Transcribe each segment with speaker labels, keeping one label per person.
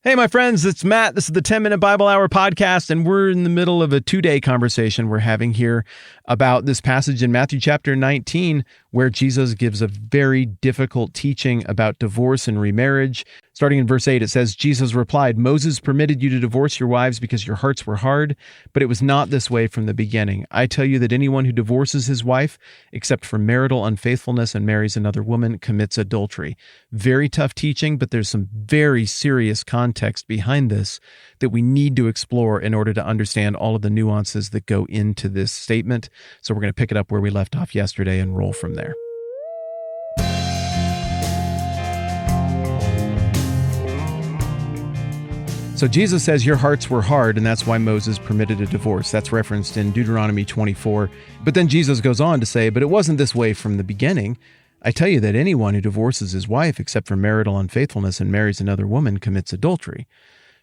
Speaker 1: Hey, my friends, it's Matt. This is the 10-Minute Bible Hour podcast, and we're in the middle of a two-day conversation we're having here about this passage in Matthew chapter 19, where Jesus gives a very difficult teaching about divorce and remarriage. Starting in verse 8, it says, Jesus replied, Moses permitted you to divorce your wives because your hearts were hard, but it was not this way from the beginning. I tell you that anyone who divorces his wife, except for marital unfaithfulness, and marries another woman, commits adultery. Very tough teaching, but there's some very serious context behind this that we need to explore in order to understand all of the nuances that go into this statement. So we're going to pick it up where we left off yesterday and roll from there. So Jesus says your hearts were hard, and that's why Moses permitted a divorce. That's referenced in Deuteronomy 24. But then Jesus goes on to say, but it wasn't this way from the beginning. I tell you that anyone who divorces his wife except for marital unfaithfulness and marries another woman commits adultery.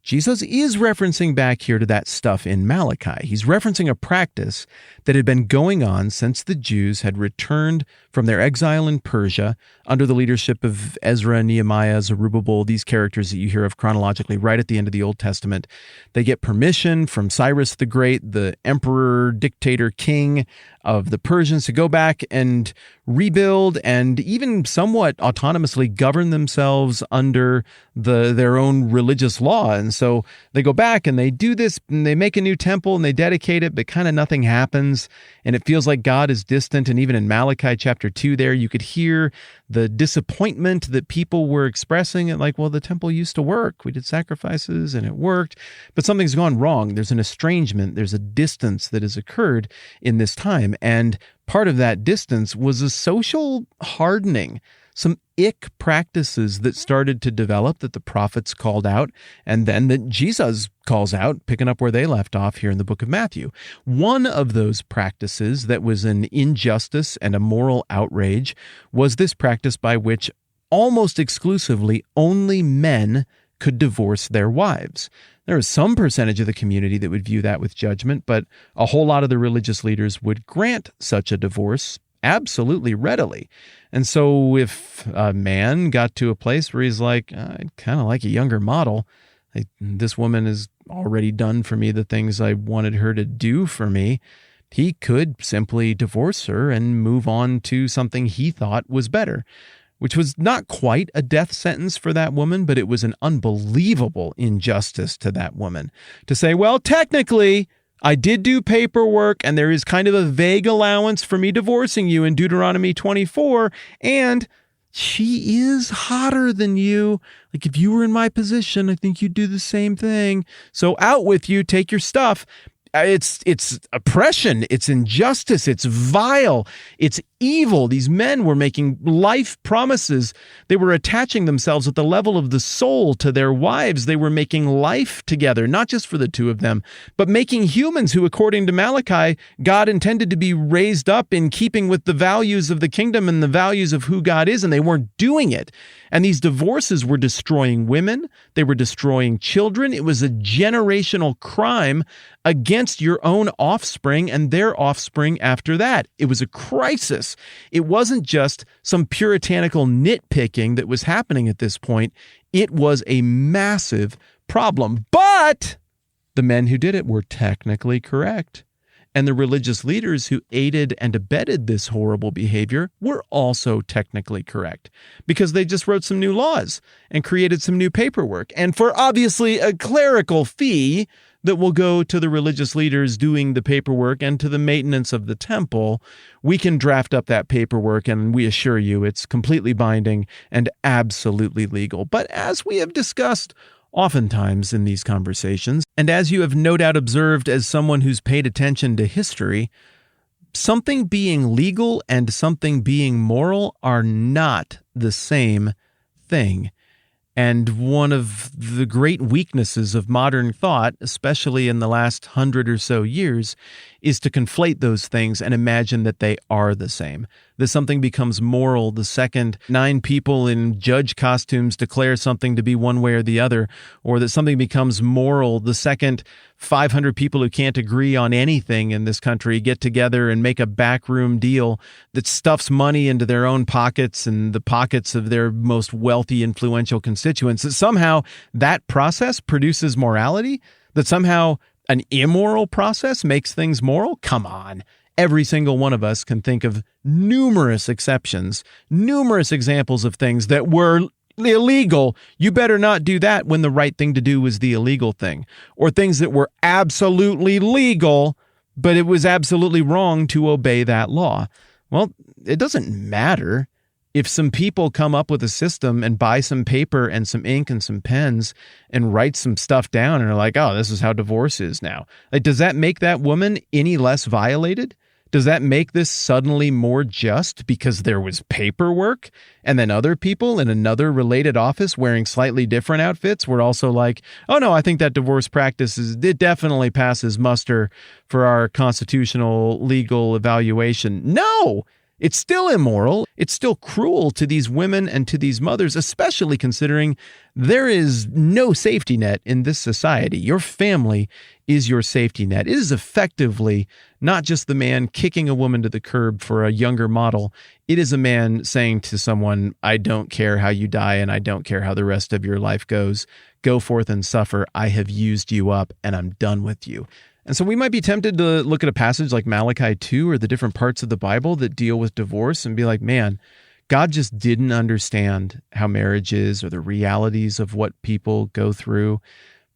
Speaker 1: Jesus is referencing back here to that stuff in Malachi. He's referencing a practice that had been going on since the Jews had returned from their exile in Persia under the leadership of Ezra, Nehemiah, Zerubbabel, these characters that you hear of chronologically right at the end of the Old Testament. They get permission from Cyrus the Great, the emperor, dictator, king of the Persians, to go back and rebuild and even somewhat autonomously govern themselves under their own religious law. And so they go back and they do this, and they make a new temple and they dedicate it, but kind of nothing happens. And it feels like God is distant. And even in Malachi chapter 2 there, you could hear the disappointment that people were expressing. It like, well, the temple used to work. We did sacrifices and it worked, but something's gone wrong. There's an estrangement. There's a distance that has occurred in this time. And part of that distance was a social hardening, some ick practices that started to develop that the prophets called out, and then that Jesus calls out, picking up where they left off here in the book of Matthew. One of those practices that was an injustice and a moral outrage was this practice by which almost exclusively only men could divorce their wives. There was some percentage of the community that would view that with judgment, but a whole lot of the religious leaders would grant such a divorce absolutely readily. And so if a man got to a place where he's like, I'd kind of like a younger model, this woman has already done for me the things I wanted her to do for me, he could simply divorce her and move on to something he thought was better, which was not quite a death sentence for that woman, but it was an unbelievable injustice to that woman to say, well, technically, I did do paperwork, and there is kind of a vague allowance for me divorcing you in Deuteronomy 24, and she is hotter than you. Like, if you were in my position, I think you'd do the same thing. So out with you, take your stuff. It's oppression, it's injustice, it's vile, it's evil. These men were making life promises. They were attaching themselves at the level of the soul to their wives. They were making life together, not just for the two of them, but making humans who, according to Malachi, God intended to be raised up in keeping with the values of the kingdom and the values of who God is, and they weren't doing it. And these divorces were destroying women. They were destroying children. It was a generational crime against your own offspring and their offspring after that. It was a crisis. It wasn't just some puritanical nitpicking that was happening at this point. It was a massive problem. But the men who did it were technically correct. And the religious leaders who aided and abetted this horrible behavior were also technically correct, because they just wrote some new laws and created some new paperwork. And for obviously a clerical fee that will go to the religious leaders doing the paperwork and to the maintenance of the temple, we can draft up that paperwork, and we assure you it's completely binding and absolutely legal. But as we have discussed oftentimes in these conversations, and as you have no doubt observed as someone who's paid attention to history, something being legal and something being moral are not the same thing. And one of the great weaknesses of modern thought, especially in the last 100 or so years, is to conflate those things and imagine that they are the same. That something becomes moral the second 9 people in judge costumes declare something to be one way or the other, or that something becomes moral the second 500 people who can't agree on anything in this country get together and make a backroom deal that stuffs money into their own pockets and the pockets of their most wealthy, influential constituents. That somehow that process produces morality, that somehow an immoral process makes things moral? Come on. Every single one of us can think of numerous exceptions, numerous examples of things that were illegal. You better not do that when the right thing to do was the illegal thing. Or things that were absolutely legal, but it was absolutely wrong to obey that law. Well, it doesn't matter. If some people come up with a system and buy some paper and some ink and some pens and write some stuff down and are like, oh, this is how divorce is now. Like, does that make that woman any less violated? Does that make this suddenly more just because there was paperwork and then other people in another related office wearing slightly different outfits were also like, oh no, I think that divorce practice it definitely passes muster for our constitutional legal evaluation? No! It's still immoral. It's still cruel to these women and to these mothers, especially considering there is no safety net in this society. Your family is your safety net. It is effectively not just the man kicking a woman to the curb for a younger model. It is a man saying to someone, I don't care how you die and I don't care how the rest of your life goes. Go forth and suffer. I have used you up and I'm done with you. And so we might be tempted to look at a passage like Malachi 2 or the different parts of the Bible that deal with divorce and be like, man, God just didn't understand how marriage is or the realities of what people go through.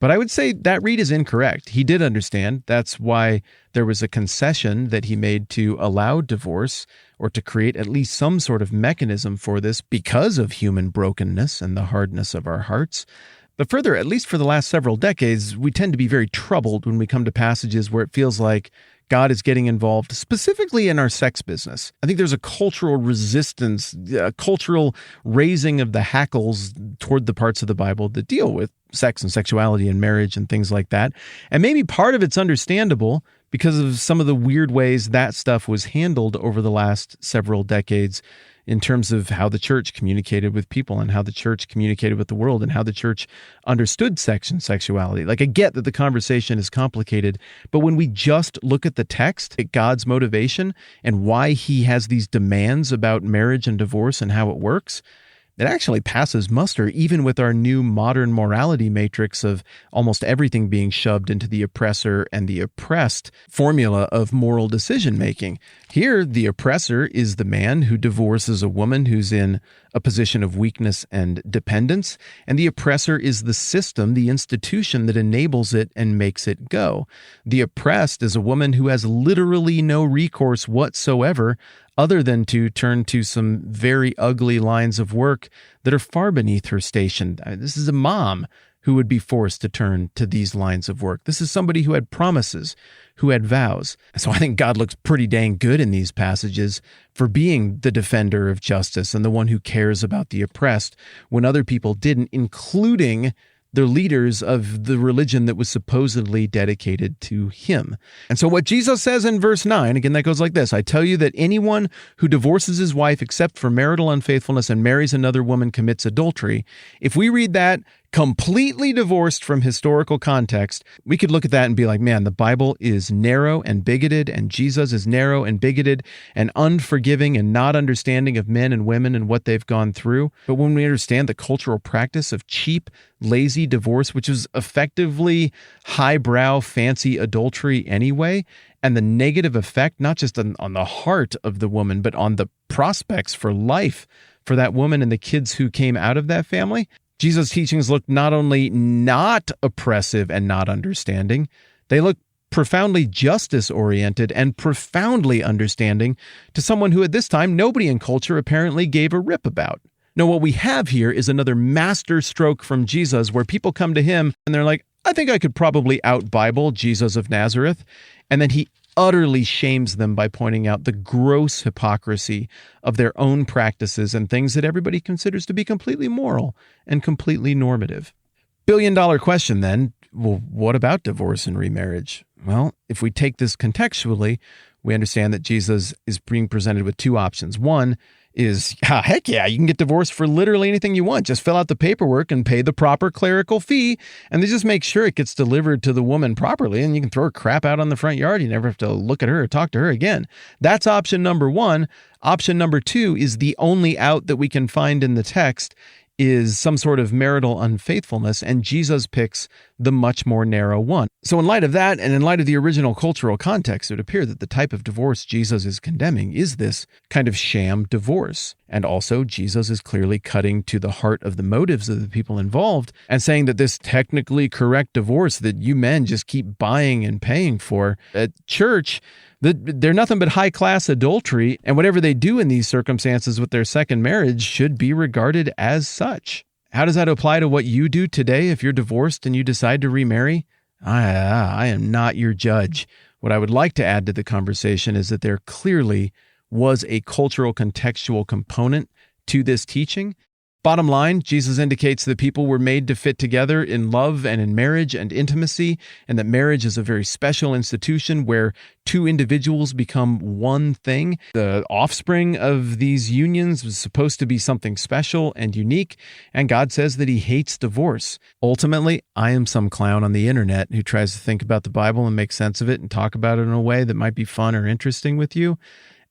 Speaker 1: But I would say that read is incorrect. He did understand. That's why there was a concession that he made to allow divorce or to create at least some sort of mechanism for this because of human brokenness and the hardness of our hearts. But further, at least for the last several decades, we tend to be very troubled when we come to passages where it feels like God is getting involved specifically in our sex business. I think there's a cultural resistance, a cultural raising of the hackles toward the parts of the Bible that deal with sex and sexuality and marriage and things like that. And maybe part of it's understandable because of some of the weird ways that stuff was handled over the last several decades in terms of how the church communicated with people and how the church communicated with the world and how the church understood sex and sexuality. Like, I get that the conversation is complicated, but when we just look at the text, at God's motivation and why he has these demands about marriage and divorce and how it works, it actually passes muster even with our new modern morality matrix of almost everything being shoved into the oppressor and the oppressed formula of moral decision-making. Here, the oppressor is the man who divorces a woman who's in a position of weakness and dependence, and the oppressor is the system, the institution that enables it and makes it go. The oppressed is a woman who has literally no recourse whatsoever other than to turn to some very ugly lines of work that are far beneath her station. This is a mom who would be forced to turn to these lines of work. This is somebody who had promises, who had vows. So I think God looks pretty dang good in these passages for being the defender of justice and the one who cares about the oppressed when other people didn't, including the leaders of the religion that was supposedly dedicated to him. And so what Jesus says in verse 9, again, that goes like this: I tell you that anyone who divorces his wife except for marital unfaithfulness and marries another woman commits adultery. If we read that completely divorced from historical context, we could look at that and be like, man, the Bible is narrow and bigoted, and Jesus is narrow and bigoted and unforgiving and not understanding of men and women and what they've gone through. But when we understand the cultural practice of cheap, lazy divorce, which is effectively highbrow, fancy adultery anyway, and the negative effect, not just on the heart of the woman, but on the prospects for life for that woman and the kids who came out of that family, Jesus' teachings look not only not oppressive and not understanding, they look profoundly justice-oriented and profoundly understanding to someone who at this time nobody in culture apparently gave a rip about. No, what we have here is another master stroke from Jesus where people come to him and they're like, I think I could probably out-Bible Jesus of Nazareth. And then he utterly shames them by pointing out the gross hypocrisy of their own practices and things that everybody considers to be completely moral and completely normative. $1 billion question then, well, what about divorce and remarriage? Well, if we take this contextually, we understand that Jesus is being presented with two options. One is, heck yeah, you can get divorced for literally anything you want. Just fill out the paperwork and pay the proper clerical fee, and they just make sure it gets delivered to the woman properly, and you can throw her crap out on the front yard. You never have to look at her or talk to her again. That's option number one. Option number two is the only out that we can find in the text is some sort of marital unfaithfulness, and Jesus picks the much more narrow one. So in light of that, and in light of the original cultural context, it would appear that the type of divorce Jesus is condemning is this kind of sham divorce. And also, Jesus is clearly cutting to the heart of the motives of the people involved and saying that this technically correct divorce that you men just keep buying and paying for at church, they're nothing but high-class adultery, and whatever they do in these circumstances with their second marriage should be regarded as such. How does that apply to what you do today if you're divorced and you decide to remarry? I am not your judge. What I would like to add to the conversation is that there clearly was a cultural contextual component to this teaching. Bottom line, Jesus indicates that people were made to fit together in love and in marriage and intimacy, and that marriage is a very special institution where two individuals become one thing. The offspring of these unions was supposed to be something special and unique, and God says that he hates divorce. Ultimately, I am some clown on the internet who tries to think about the Bible and make sense of it and talk about it in a way that might be fun or interesting with you,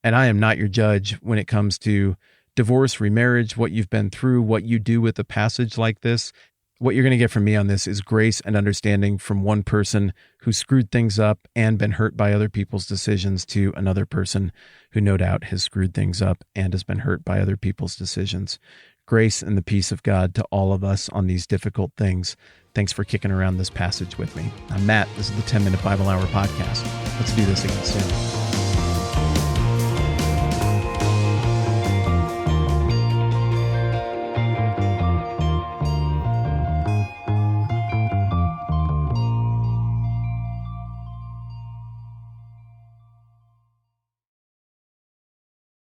Speaker 1: and I am not your judge when it comes to divorce, remarriage, what you've been through, what you do with a passage like this. What you're going to get from me on this is grace and understanding from one person who screwed things up and been hurt by other people's decisions to another person who no doubt has screwed things up and has been hurt by other people's decisions. Grace and the peace of God to all of us on these difficult things. Thanks for kicking around this passage with me. I'm Matt. This is the 10-Minute Bible Hour podcast. Let's do this again soon.